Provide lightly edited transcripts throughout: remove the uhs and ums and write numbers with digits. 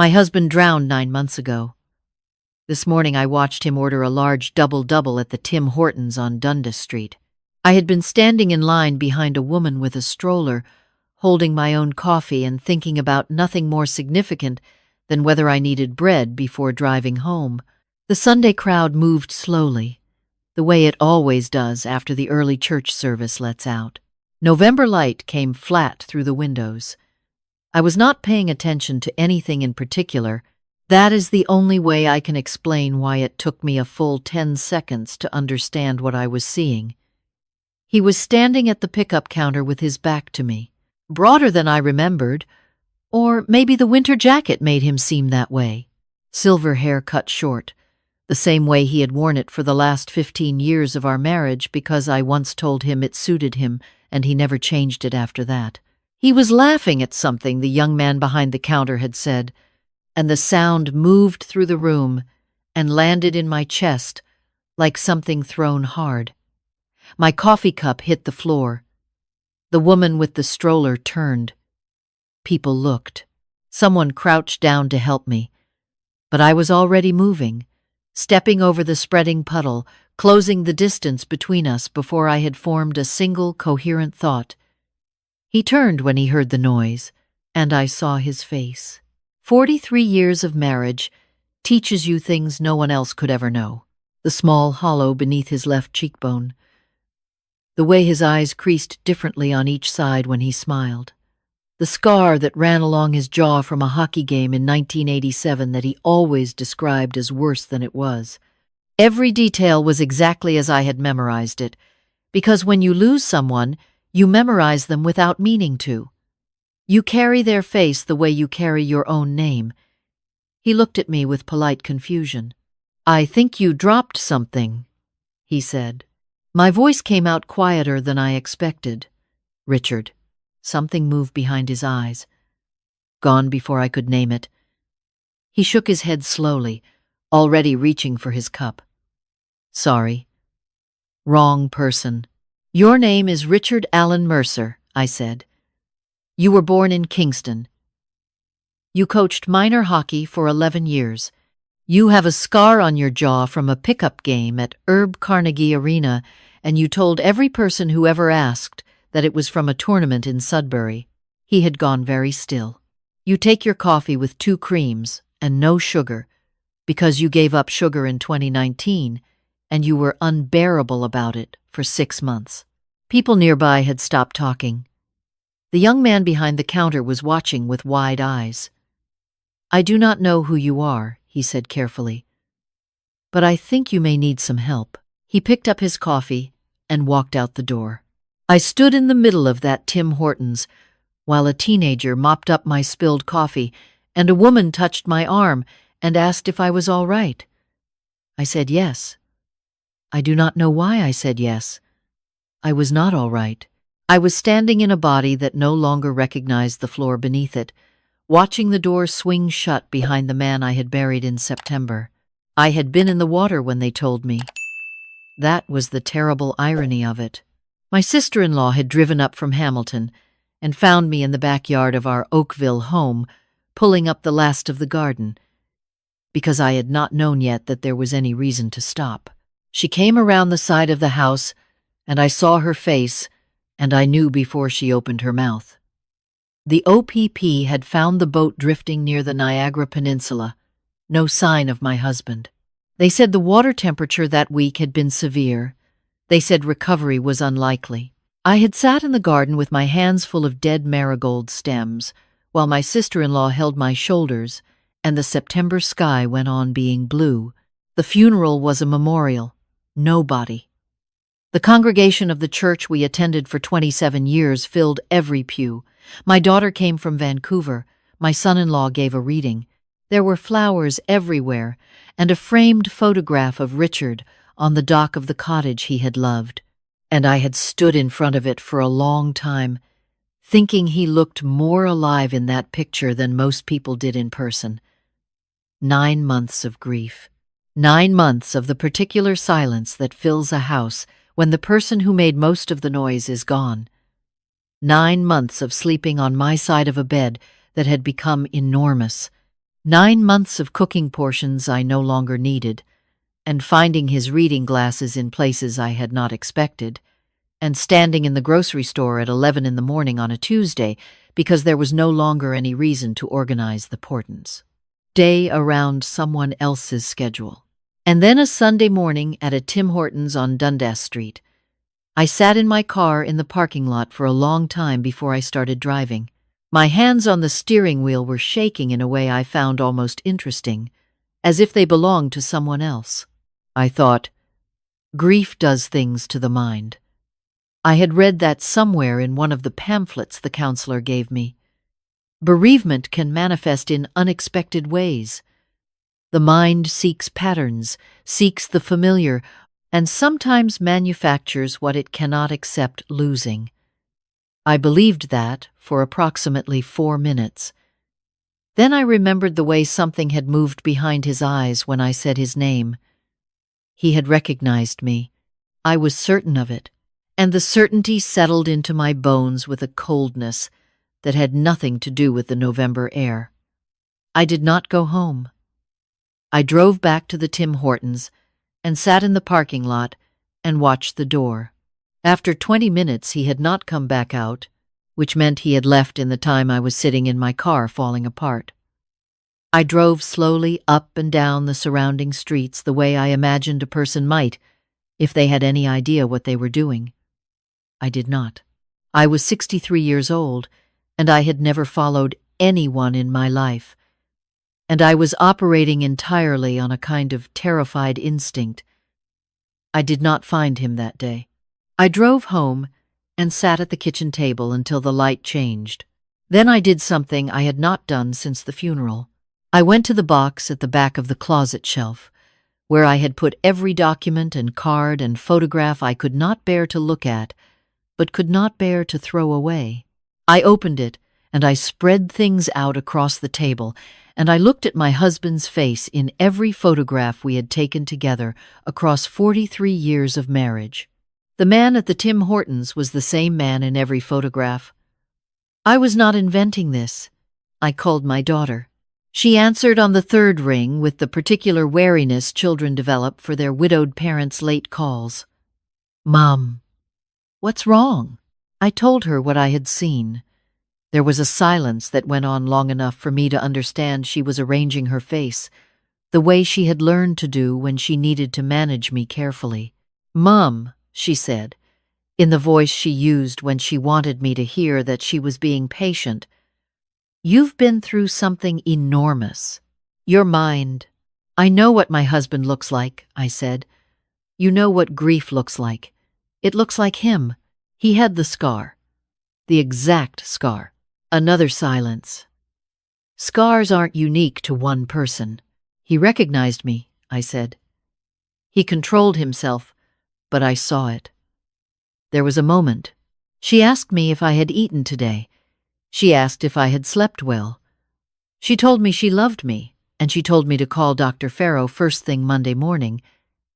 My husband drowned 9 months ago. This morning I watched him order a large double-double at the Tim Hortons on Dundas Street. I had been standing in line behind a woman with a stroller, holding my own coffee and thinking about nothing more significant than whether I needed bread before driving home. The Sunday crowd moved slowly, the way it always does after the early church service lets out. November light came flat through the windows. I was not paying attention to anything in particular. That is the only way I can explain why it took me a full 10 seconds to understand what I was seeing. He was standing at the pickup counter with his back to me, broader than I remembered, or maybe the winter jacket made him seem that way. Silver hair cut short, the same way he had worn it for the last 15 years of our marriage because I once told him it suited him and he never changed it after that. He was laughing at something the young man behind the counter had said, and the sound moved through the room and landed in my chest like something thrown hard. My coffee cup hit the floor. The woman with the stroller turned. People looked. Someone crouched down to help me. But I was already moving, stepping over the spreading puddle, closing the distance between us before I had formed a single coherent thought. He turned when he heard the noise, and I saw his face. 43 years of marriage teaches you things no one else could ever know. The small hollow beneath his left cheekbone. The way his eyes creased differently on each side when he smiled. The scar that ran along his jaw from a hockey game in 1987 that he always described as worse than it was. Every detail was exactly as I had memorized it, because when you lose someone, you memorize them without meaning to. You carry their face the way you carry your own name. He looked at me with polite confusion. "I think you dropped something," he said. My voice came out quieter than I expected. "Richard." Something moved behind his eyes. Gone before I could name it. He shook his head slowly, already reaching for his cup. "Sorry. Wrong person. Your name is Richard Allen Mercer," I said. "You were born in Kingston. You coached minor hockey for 11 years. You have a scar on your jaw from a pickup game at Herb Carnegie Arena, and you told every person who ever asked that it was from a tournament in Sudbury." He had gone very still. "You take your coffee with 2 creams and no sugar, because you gave up sugar in 2019, and you were unbearable about it for 6 months. People nearby had stopped talking. The young man behind the counter was watching with wide eyes. "I do not know who you are," he said carefully, "but I think you may need some help." He picked up his coffee and walked out the door. I stood in the middle of that Tim Hortons while a teenager mopped up my spilled coffee and a woman touched my arm and asked if I was all right. I said yes. I do not know why I said yes. I was not all right. I was standing in a body that no longer recognized the floor beneath it, watching the door swing shut behind the man I had buried in September. I had been in the water when they told me. That was the terrible irony of it. My sister-in-law had driven up from Hamilton and found me in the backyard of our Oakville home, pulling up the last of the garden, because I had not known yet that there was any reason to stop. She came around the side of the house, and I saw her face, and I knew before she opened her mouth. The OPP had found the boat drifting near the Niagara Peninsula. No sign of my husband. They said the water temperature that week had been severe. They said recovery was unlikely. I had sat in the garden with my hands full of dead marigold stems, while my sister-in-law held my shoulders, and the September sky went on being blue. The funeral was a memorial. No body. The congregation of the church we attended for 27 years filled every pew. My daughter came from Vancouver. My son-in-law gave a reading. There were flowers everywhere, and a framed photograph of Richard on the dock of the cottage he had loved. And I had stood in front of it for a long time, thinking he looked more alive in that picture than most people did in person. 9 months of grief. 9 months of the particular silence that fills a house when the person who made most of the noise is gone. 9 months of sleeping on my side of a bed that had become enormous, 9 months of cooking portions I no longer needed, and finding his reading glasses in places I had not expected, and standing in the grocery store at 11 in the morning on a Tuesday because there was no longer any reason to organize the Hortons day around someone else's schedule. And then a Sunday morning at a Tim Hortons on Dundas Street. I sat in my car in the parking lot for a long time before I started driving. My hands on the steering wheel were shaking in a way I found almost interesting, as if they belonged to someone else. I thought, grief does things to the mind. I had read that somewhere in one of the pamphlets the counselor gave me. Bereavement can manifest in unexpected ways. The mind seeks patterns, seeks the familiar, and sometimes manufactures what it cannot accept losing. I believed that for approximately 4 minutes. Then I remembered the way something had moved behind his eyes when I said his name. He had recognized me. I was certain of it, and the certainty settled into my bones with a coldness that had nothing to do with the November air. I did not go home. I drove back to the Tim Hortons and sat in the parking lot and watched the door. After 20 minutes he had not come back out, which meant he had left in the time I was sitting in my car falling apart. I drove slowly up and down the surrounding streets the way I imagined a person might if they had any idea what they were doing. I did not. I was 63 years old, and I had never followed anyone in my life, and I was operating entirely on a kind of terrified instinct. I did not find him that day. I drove home and sat at the kitchen table until the light changed. Then I did something I had not done since the funeral. I went to the box at the back of the closet shelf, where I had put every document and card and photograph I could not bear to look at, but could not bear to throw away. I opened it, and I spread things out across the table, and I looked at my husband's face in every photograph we had taken together across 43 years of marriage. The man at the Tim Hortons was the same man in every photograph. I was not inventing this. I called my daughter. She answered on the third ring with the particular wariness children develop for their widowed parents' late calls. "Mom, what's wrong?" I told her what I had seen. There was a silence that went on long enough for me to understand she was arranging her face, the way she had learned to do when she needed to manage me carefully. "Mom," she said, in the voice she used when she wanted me to hear that she was being patient, "you've been through something enormous. Your mind." "I know what my husband looks like," I said. "You know what grief looks like. It looks like him. He had the scar. The exact scar." Another silence. "Scars aren't unique to one person." "He recognized me," I said. He controlled himself, but I saw it. There was a moment. She asked me if I had eaten today. She asked if I had slept well. She told me she loved me, and she told me to call Dr. Farrow first thing Monday morning,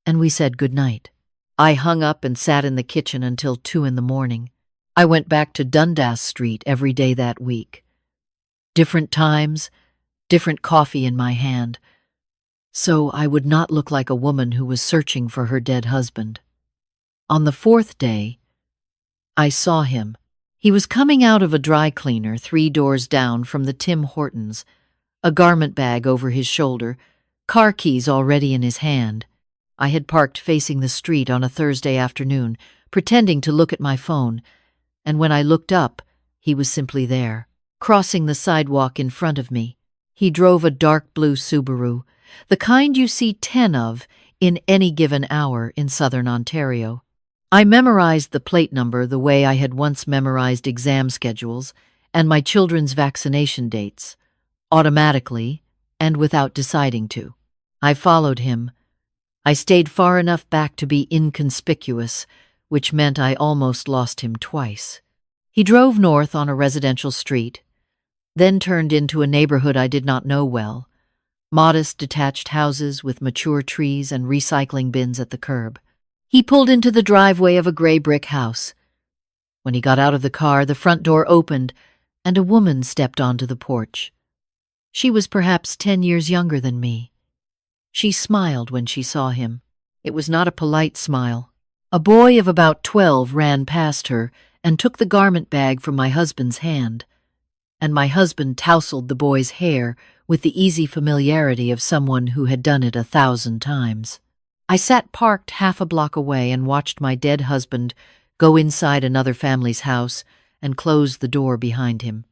and we said good night. I hung up and sat in the kitchen until 2 in the morning. I went back to Dundas Street every day that week. Different times, different coffee in my hand, so I would not look like a woman who was searching for her dead husband. On the 4th day, I saw him. He was coming out of a dry cleaner 3 doors down from the Tim Hortons, a garment bag over his shoulder, car keys already in his hand. I had parked facing the street on a Thursday afternoon, pretending to look at my phone, and when I looked up, he was simply there, crossing the sidewalk in front of me. He drove a dark blue Subaru, the kind you see 10 of in any given hour in southern Ontario. I memorized the plate number the way I had once memorized exam schedules and my children's vaccination dates, automatically and without deciding to. I followed him. I stayed far enough back to be inconspicuous, which meant I almost lost him twice. He drove north on a residential street, then turned into a neighborhood I did not know well, modest detached houses with mature trees and recycling bins at the curb. He pulled into the driveway of a gray brick house. When he got out of the car, the front door opened, and a woman stepped onto the porch. She was perhaps 10 years younger than me. She smiled when she saw him. It was not a polite smile. A boy of about 12 ran past her and took the garment bag from my husband's hand, and my husband tousled the boy's hair with the easy familiarity of someone who had done it 1,000 times. I sat parked half a block away and watched my dead husband go inside another family's house and close the door behind him.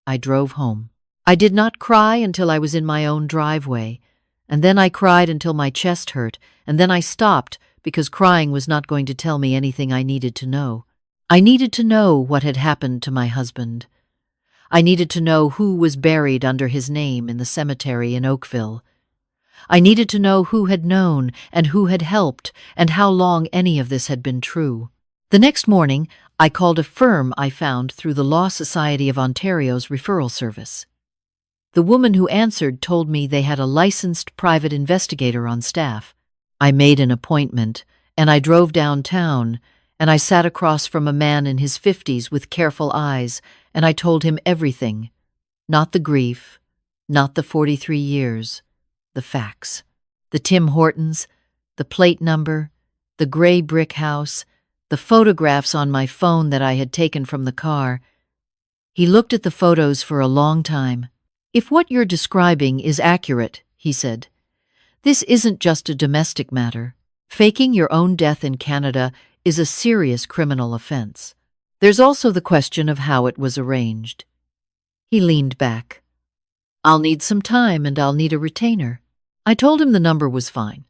I drove home. I did not cry until I was in my own driveway, and then I cried until my chest hurt, and then I stopped because crying was not going to tell me anything I needed to know. I needed to know what had happened to my husband. I needed to know who was buried under his name in the cemetery in Oakville. I needed to know who had known and who had helped and how long any of this had been true. The next morning, I called a firm I found through the Law Society of Ontario's referral service. The woman who answered told me they had a licensed private investigator on staff. I made an appointment, and I drove downtown, and I sat across from a man in his 50s with careful eyes, and I told him everything. Not the grief, not the 43 years, the facts. The Tim Hortons, the plate number, the gray brick house, the photographs on my phone that I had taken from the car. He looked at the photos for a long time. "If what you're describing is accurate," he said, "this isn't just a domestic matter. Faking your own death in Canada is a serious criminal offense. There's also the question of how it was arranged." He leaned back. "I'll need some time and I'll need a retainer." I told him the number was fine.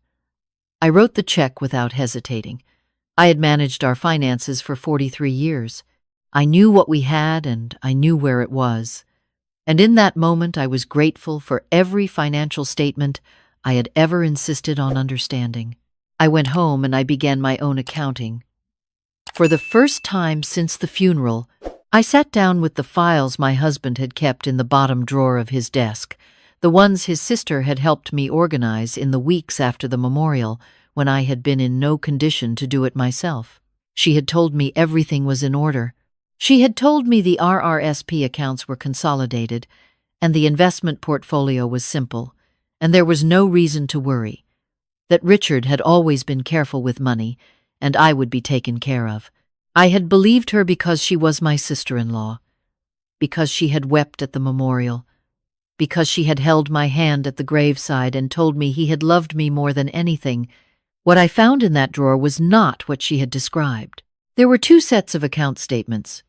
I wrote the check without hesitating. I had managed our finances for 43 years. I knew what we had and I knew where it was. And in that moment I was grateful for every financial statement I had ever insisted on understanding. I went home and I began my own accounting. For the first time since the funeral, I sat down with the files my husband had kept in the bottom drawer of his desk, the ones his sister had helped me organize in the weeks after the memorial when I had been in no condition to do it myself. She had told me everything was in order. She had told me the RRSP accounts were consolidated, and the investment portfolio was simple, and there was no reason to worry. That Richard had always been careful with money, and I would be taken care of. I had believed her because she was my sister-in-law, because she had wept at the memorial, because she had held my hand at the graveside and told me he had loved me more than anything. What I found in that drawer was not what she had described. There were 2 sets of account statements.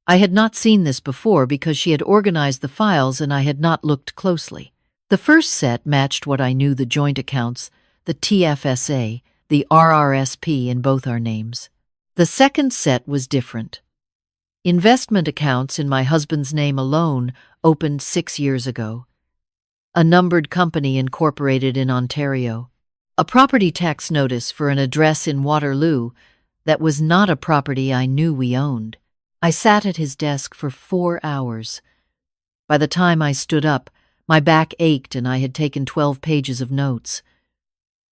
I had not seen this before because she had organized the files and I had not looked closely. The first set matched what I knew the joint accounts, the TFSA, the RRSP in both our names. The second set was different. Investment accounts in my husband's name alone opened 6 years ago. A numbered company incorporated in Ontario. A property tax notice for an address in Waterloo that was not a property I knew we owned. I sat at his desk for 4 hours. By the time I stood up, my back ached and I had taken 12 pages of notes.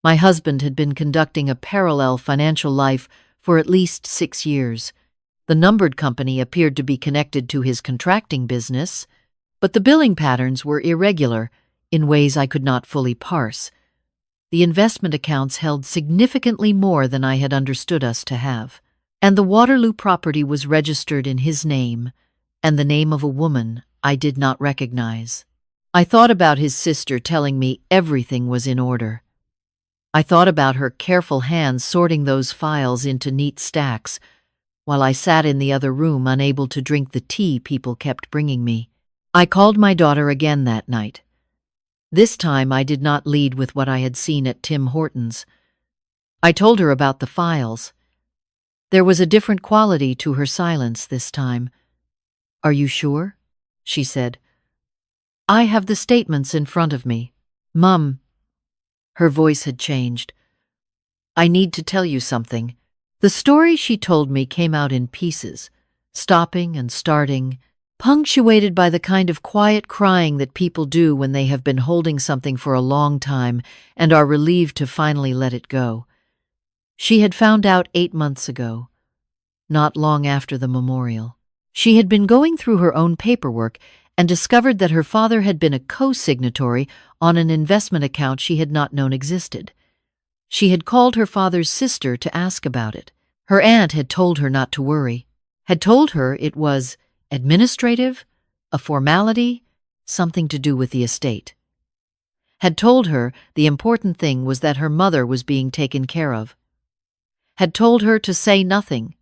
My husband had been conducting a parallel financial life for at least 6 years. The numbered company appeared to be connected to his contracting business, but the billing patterns were irregular in ways I could not fully parse. The investment accounts held significantly more than I had understood us to have. And the Waterloo property was registered in his name, and the name of a woman I did not recognize. I thought about his sister telling me everything was in order. I thought about her careful hands sorting those files into neat stacks, while I sat in the other room unable to drink the tea people kept bringing me. I called my daughter again that night. This time I did not lead with what I had seen at Tim Hortons. I told her about the files. There was a different quality to her silence this time. "Are you sure?" she said. "I have the statements in front of me." "Mum," her voice had changed, "I need to tell you something." The story she told me came out in pieces, stopping and starting, punctuated by the kind of quiet crying that people do when they have been holding something for a long time and are relieved to finally let it go. She had found out 8 months ago, not long after the memorial. She had been going through her own paperwork and discovered that her father had been a co-signatory on an investment account she had not known existed. She had called her father's sister to ask about it. Her aunt had told her not to worry, had told her it was administrative, a formality, something to do with the estate. Had told her the important thing was that her mother was being taken care of. Had told her to say nothing,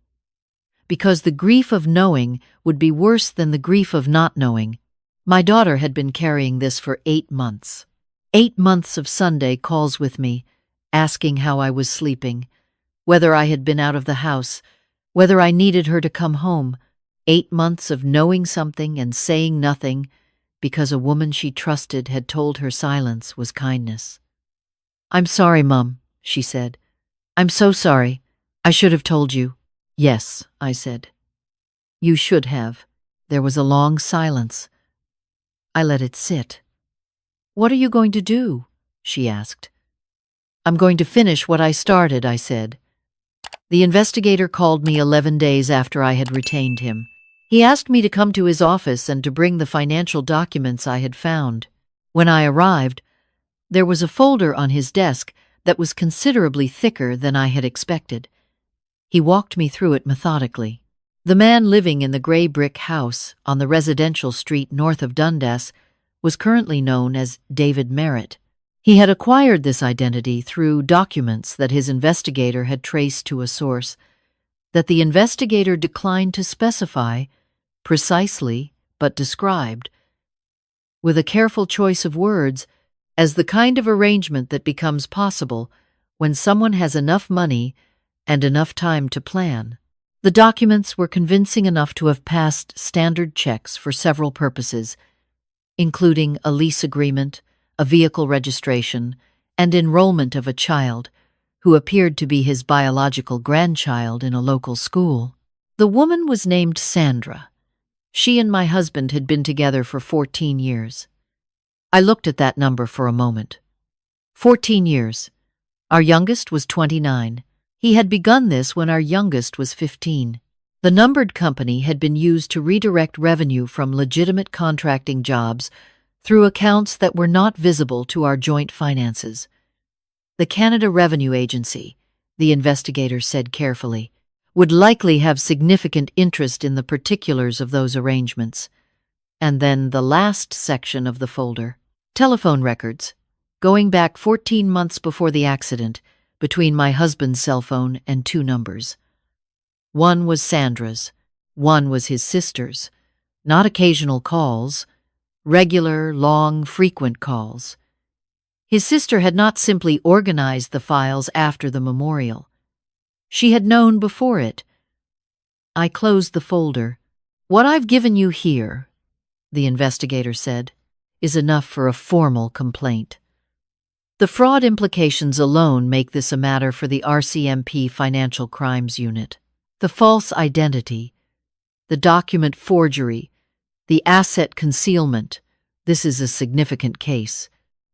because the grief of knowing would be worse than the grief of not knowing. My daughter had been carrying this for 8 months. 8 months of Sunday calls with me, asking how I was sleeping, whether I had been out of the house, whether I needed her to come home. 8 months of knowing something and saying nothing because a woman she trusted had told her silence was kindness. "I'm sorry, Mum," she said. "I'm so sorry. I should have told you." "Yes," I said. "You should have." There was a long silence. I let it sit. "What are you going to do?" she asked. "I'm going to finish what I started," I said. The investigator called me 11 days after I had retained him. He asked me to come to his office and to bring the financial documents I had found. When I arrived, there was a folder on his desk that was considerably thicker than I had expected. He walked me through it methodically. The man living in the gray brick house on the residential street north of Dundas was currently known as David Merritt. He had acquired this identity through documents that his investigator had traced to a source that the investigator declined to specify precisely, but described, with a careful choice of words, as the kind of arrangement that becomes possible when someone has enough money and enough time to plan. The documents were convincing enough to have passed standard checks for several purposes, including a lease agreement, a vehicle registration, and enrollment of a child who appeared to be his biological grandchild in a local school. The woman was named Sandra. She and my husband had been together for 14 years. I looked at that number for a moment. 14 years. Our youngest was 29. He had begun this when our youngest was 15. The numbered company had been used to redirect revenue from legitimate contracting jobs through accounts that were not visible to our joint finances. The Canada Revenue Agency, the investigator said carefully, would likely have significant interest in the particulars of those arrangements. And then the last section of the folder. Telephone records, going back 14 months before the accident, between my husband's cell phone and 2 numbers. One was Sandra's, one was his sister's. Not occasional calls, regular, long, frequent calls. His sister had not simply organized the files after the memorial. She had known before it. I closed the folder. "What I've given you here," the investigator said, "is enough for a formal complaint. The fraud implications alone make this a matter for the RCMP Financial Crimes Unit. The false identity, the document forgery, the asset concealment, this is a significant case."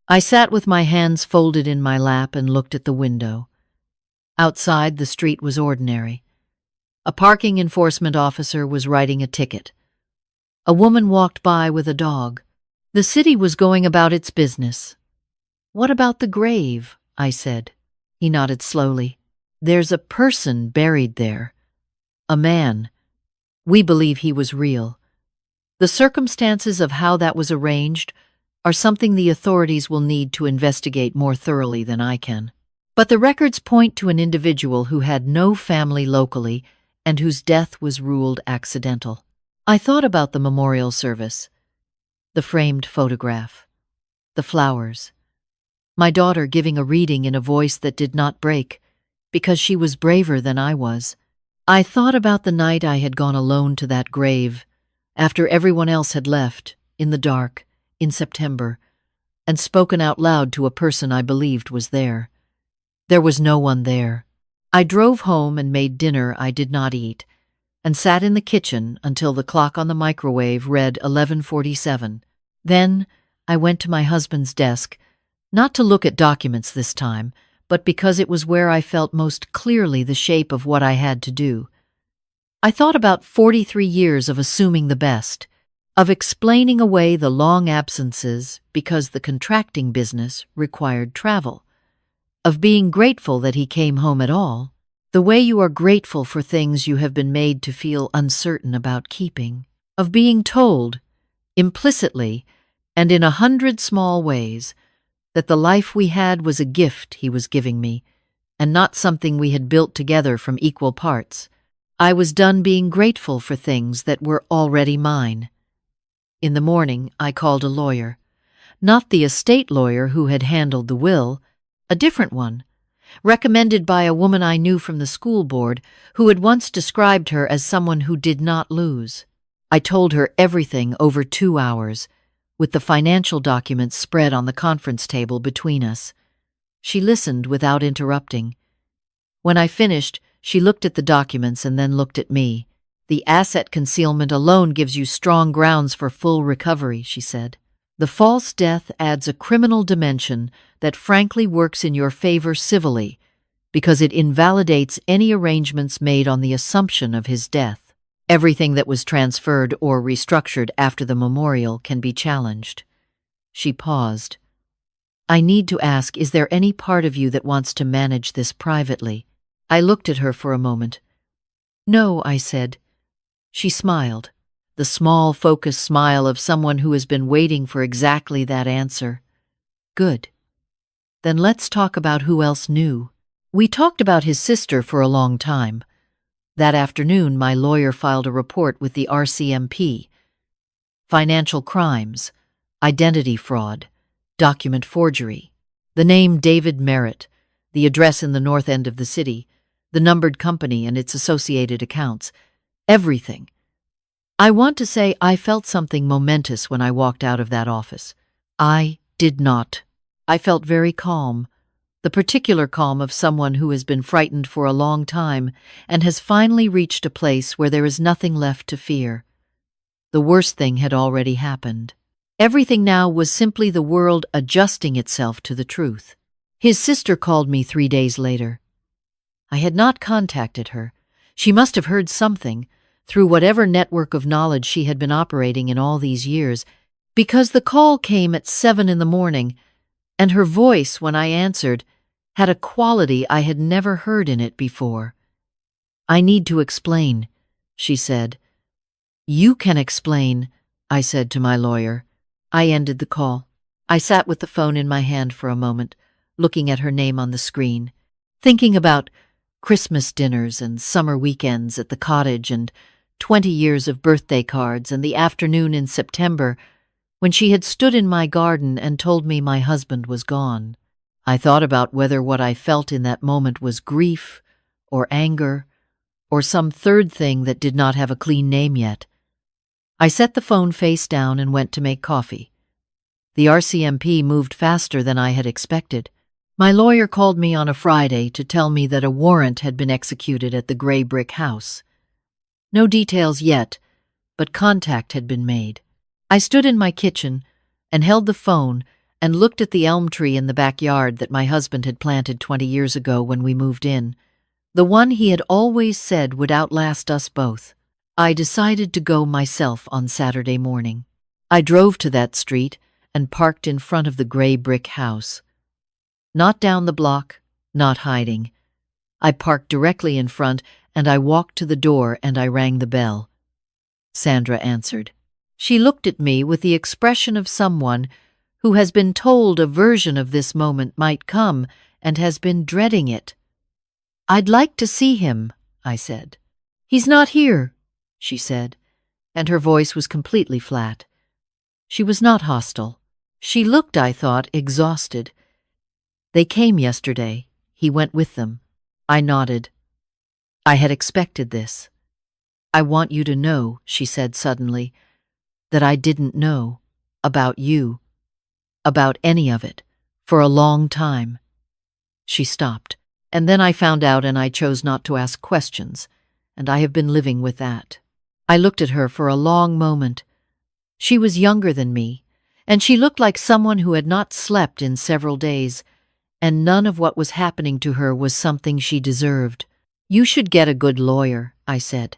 I sat with my hands folded in my lap and looked at the window. Outside, the street was ordinary. A parking enforcement officer was writing a ticket. A woman walked by with a dog. The city was going about its business. "What about the grave?" I said. He nodded slowly. "There's a person buried there. A man. We believe he was real. The circumstances of how that was arranged are something the authorities will need to investigate more thoroughly than I can. But the records point to an individual who had no family locally and whose death was ruled accidental." I thought about the memorial service, the framed photograph, the flowers, my daughter giving a reading in a voice that did not break, because she was braver than I was. I thought about the night I had gone alone to that grave, after everyone else had left, in the dark, in September, and spoken out loud to a person I believed was there. There was no one there. I drove home and made dinner I did not eat, and sat in the kitchen until the clock on the microwave read 11:47. Then I went to my husband's desk, not to look at documents this time, but because it was where I felt most clearly the shape of what I had to do. I thought about 43 years of assuming the best, of explaining away the long absences because the contracting business required travel, of being grateful that he came home at all, the way you are grateful for things you have been made to feel uncertain about keeping, of being told, implicitly and in 100 small ways, that the life we had was a gift he was giving me, and not something we had built together from equal parts. I was done being grateful for things that were already mine. In the morning, I called a lawyer. Not the estate lawyer who had handled the will, a different one, recommended by a woman I knew from the school board who had once described her as someone who did not lose. I told her everything over 2 hours, with the financial documents spread on the conference table between us. She listened without interrupting. When I finished, she looked at the documents and then looked at me. "The asset concealment alone gives you strong grounds for full recovery," she said. "The false death adds a criminal dimension that frankly works in your favor civilly, because it invalidates any arrangements made on the assumption of his death. Everything that was transferred or restructured after the memorial can be challenged." She paused. "I need to ask, is there any part of you that wants to manage this privately?" I looked at her for a moment. "No," I said. She smiled, the small, focused smile of someone who has been waiting for exactly that answer. "Good. Then let's talk about who else knew." We talked about his sister for a long time. That afternoon, my lawyer filed a report with the RCMP. Financial crimes, identity fraud, document forgery, the name David Merritt, the address in the north end of the city, the numbered company and its associated accounts, everything. I want to say I felt something momentous when I walked out of that office. I did not. I felt very calm, the particular calm of someone who has been frightened for a long time and has finally reached a place where there is nothing left to fear. The worst thing had already happened. Everything now was simply the world adjusting itself to the truth. His sister called me 3 days later. I had not contacted her. She must have heard something, through whatever network of knowledge she had been operating in all these years, because the call came at 7 in the morning, and her voice, when I answered, had a quality I had never heard in it before. "I need to explain," she said. "You can explain," I said to my lawyer. I ended the call. I sat with the phone in my hand for a moment, looking at her name on the screen, thinking about Christmas dinners and summer weekends at the cottage and 20 years of birthday cards and the afternoon in September when she had stood in my garden and told me my husband was gone. I thought about whether what I felt in that moment was grief or anger or some third thing that did not have a clean name yet. I set the phone face down and went to make coffee. The RCMP moved faster than I had expected. My lawyer called me on a Friday to tell me that a warrant had been executed at the gray brick house. No details yet, but contact had been made. I stood in my kitchen and held the phone and looked at the elm tree in the backyard that my husband had planted 20 years ago when we moved in, the one he had always said would outlast us both. I decided to go myself on Saturday morning. I drove to that street and parked in front of the gray brick house. Not down the block, not hiding. I parked directly in front, and I walked to the door and I rang the bell. Sandra answered. She looked at me with the expression of someone who has been told a version of this moment might come and has been dreading it. "I'd like to see him," I said. "He's not here," she said, and her voice was completely flat. She was not hostile. She looked, I thought, exhausted. "They came yesterday. He went with them." I nodded. I had expected this. "I want you to know," she said suddenly, "that I didn't know about you, about any of it, for a long time." She stopped, and then I found out and I chose not to ask questions, and I have been living with that. I looked at her for a long moment. She was younger than me, and she looked like someone who had not slept in several days, and none of what was happening to her was something she deserved. "You should get a good lawyer," I said.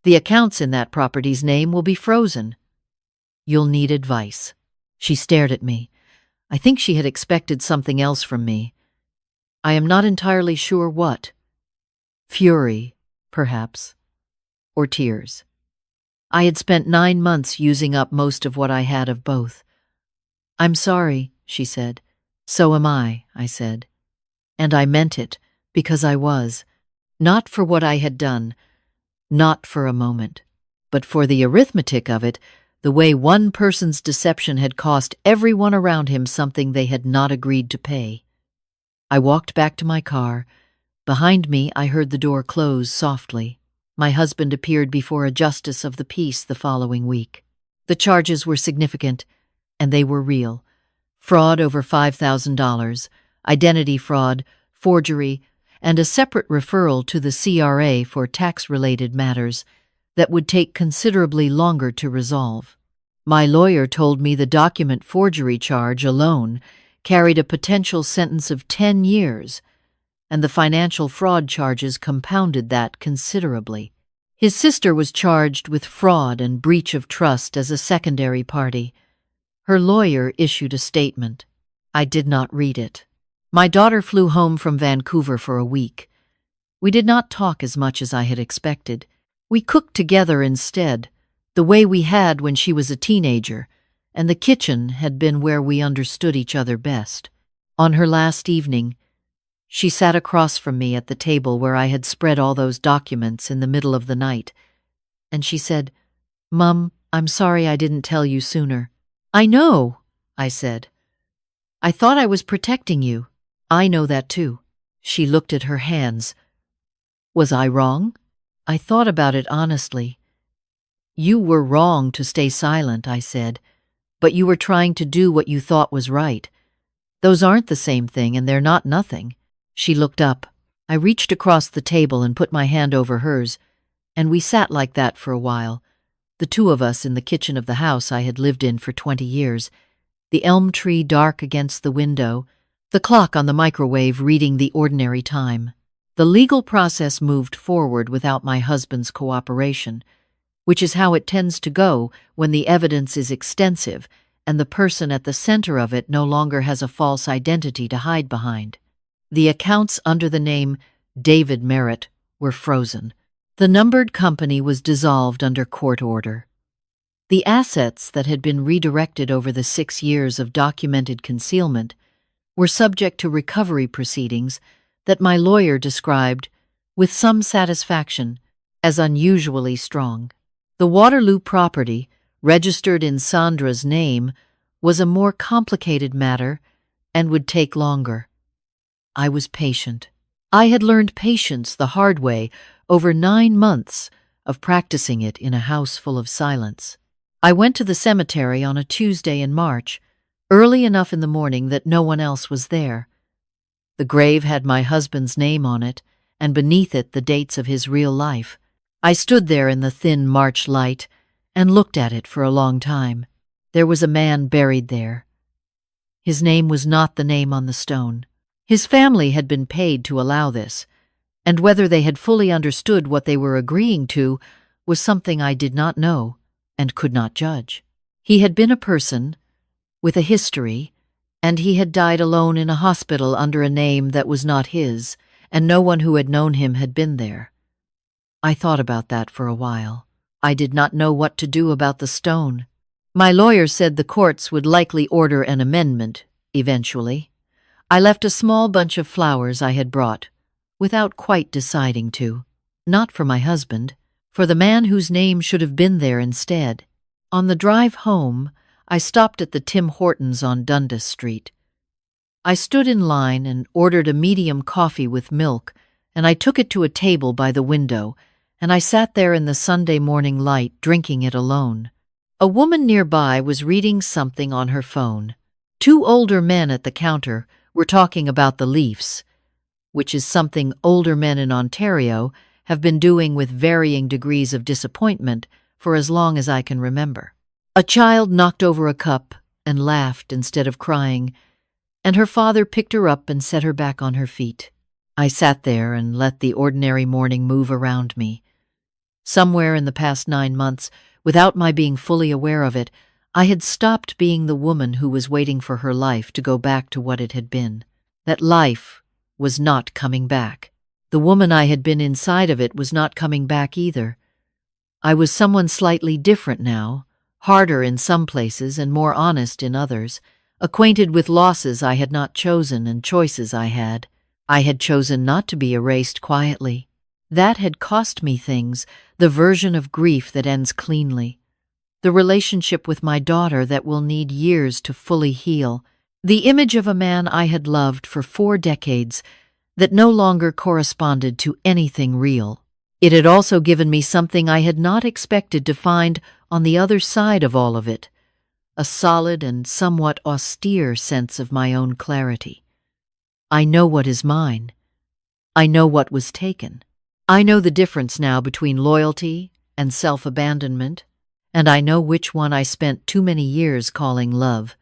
"The accounts in that property's name will be frozen." You'll need advice." She stared at me. I think she had expected something else from me. I am not entirely sure what. Fury, perhaps. Or tears. I had spent 9 months using up most of what I had of both. "I'm sorry," she said. "So am I said. And I meant it, because I was. Not for what I had done, not for a moment, but for the arithmetic of it, the way one person's deception had cost everyone around him something they had not agreed to pay. I walked back to my car. Behind me, I heard the door close softly. My husband appeared before a justice of the peace the following week. The charges were significant, and they were real. Fraud over $5,000, identity fraud, forgery, and a separate referral to the CRA for tax-related matters that would take considerably longer to resolve. My lawyer told me the document forgery charge alone carried a potential sentence of 10 years, and the financial fraud charges compounded that considerably. His sister was charged with fraud and breach of trust as a secondary party. Her lawyer issued a statement. I did not read it. My daughter flew home from Vancouver for a week. We did not talk as much as I had expected. We cooked together instead, the way we had when she was a teenager, and the kitchen had been where we understood each other best. On her last evening, she sat across from me at the table where I had spread all those documents in the middle of the night, and she said, "Mum, I'm sorry I didn't tell you sooner." "I know," I said. "I thought I was protecting you." "I know that too." She looked at her hands. Was I wrong? I thought about it honestly. "You were wrong to stay silent," I said, "but you were trying to do what you thought was right. Those aren't the same thing, and they're not nothing." She looked up. I reached across the table and put my hand over hers, and we sat like that for a while, the two of us in the kitchen of the house I had lived in for 20 years, the elm tree dark against the window, the clock on the microwave reading the ordinary time. The legal process moved forward without my husband's cooperation, which is how it tends to go when the evidence is extensive and the person at the center of it no longer has a false identity to hide behind. The accounts under the name David Merritt were frozen. The numbered company was dissolved under court order. The assets that had been redirected over the 6 years of documented concealment were subject to recovery proceedings that my lawyer described, with some satisfaction, as unusually strong. The Waterloo property, registered in Sandra's name, was a more complicated matter and would take longer. I was patient. I had learned patience the hard way over 9 months of practicing it in a house full of silence. I went to the cemetery on a Tuesday in March, early enough in the morning that no one else was there. The grave had my husband's name on it, and beneath it the dates of his real life. I stood there in the thin March light and looked at it for a long time. There was a man buried there. His name was not the name on the stone. His family had been paid to allow this, and whether they had fully understood what they were agreeing to was something I did not know and could not judge. He had been a person with a history, and he had died alone in a hospital under a name that was not his, and no one who had known him had been there. I thought about that for a while. I did not know what to do about the stone. My lawyer said the courts would likely order an amendment, eventually. I left a small bunch of flowers I had brought, without quite deciding to. Not for my husband, for the man whose name should have been there instead. On the drive home, I stopped at the Tim Hortons on Dundas Street. I stood in line and ordered a medium coffee with milk, and I took it to a table by the window, and I sat there in the Sunday morning light drinking it alone. A woman nearby was reading something on her phone. 2 older men at the counter were talking about the Leafs, which is something older men in Ontario have been doing with varying degrees of disappointment for as long as I can remember. A child knocked over a cup and laughed instead of crying, and her father picked her up and set her back on her feet. I sat there and let the ordinary morning move around me. Somewhere in the past 9 months, without my being fully aware of it, I had stopped being the woman who was waiting for her life to go back to what it had been. That life was not coming back. The woman I had been inside of it was not coming back either. I was someone slightly different now, harder in some places and more honest in others, acquainted with losses I had not chosen and choices I had. I had chosen not to be erased quietly. That had cost me things, the version of grief that ends cleanly, the relationship with my daughter that will need years to fully heal, the image of a man I had loved for 4 decades that no longer corresponded to anything real. It had also given me something I had not expected to find on the other side of all of it, a solid and somewhat austere sense of my own clarity. I know what is mine. I know what was taken. I know the difference now between loyalty and self-abandonment, and I know which one I spent too many years calling love.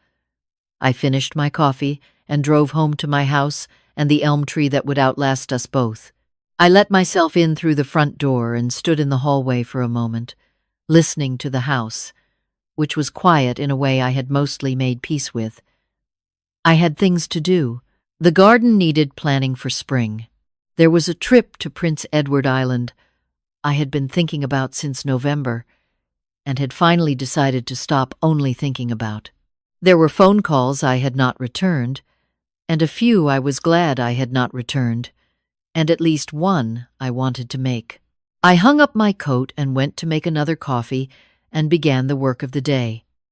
I finished my coffee and drove home to my house and the elm tree that would outlast us both. I let myself in through the front door and stood in the hallway for a moment, listening to the house, which was quiet in a way I had mostly made peace with. I had things to do. The garden needed planning for spring. There was a trip to Prince Edward Island I had been thinking about since November, and had finally decided to stop only thinking about. There were phone calls I had not returned, and a few I was glad I had not returned, and at least one I wanted to make. I hung up my coat and went to make another coffee and began the work of the day.